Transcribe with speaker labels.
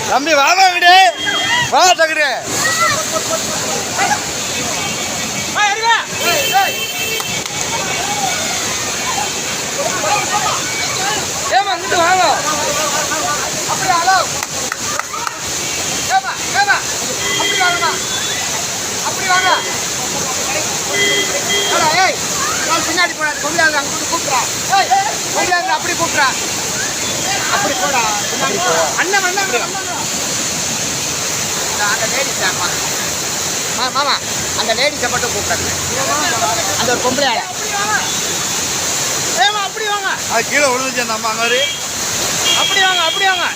Speaker 1: தம்பி வாவா விடு வா டக்குரு ஏமா இங்கிட்டு வாங்க அப்படி ஹலோ ஏமா ஏமா அப்படி வாங்கம்மா அப்படி வாங்க ஏய் நான் பின்னாடி போனா கொம்பியாங்க அங்க கூப்பிடுறா ஏய் கொம்பியாங்க அப்படி கூப்பிடுறா அப்படி போடா பின்னாடி போ அண்ணன் அண்ணன் அந்த லேடிஸ் மாமா அந்த லேடிஸை மட்டும் கூப்பிடுறாங்க அந்த ஒரு பொம்பளை ஏமா அப்படி வாங்க அது கீழே விழுந்துச்சு அந்த அம்மா மாதிரி அப்படி வாங்க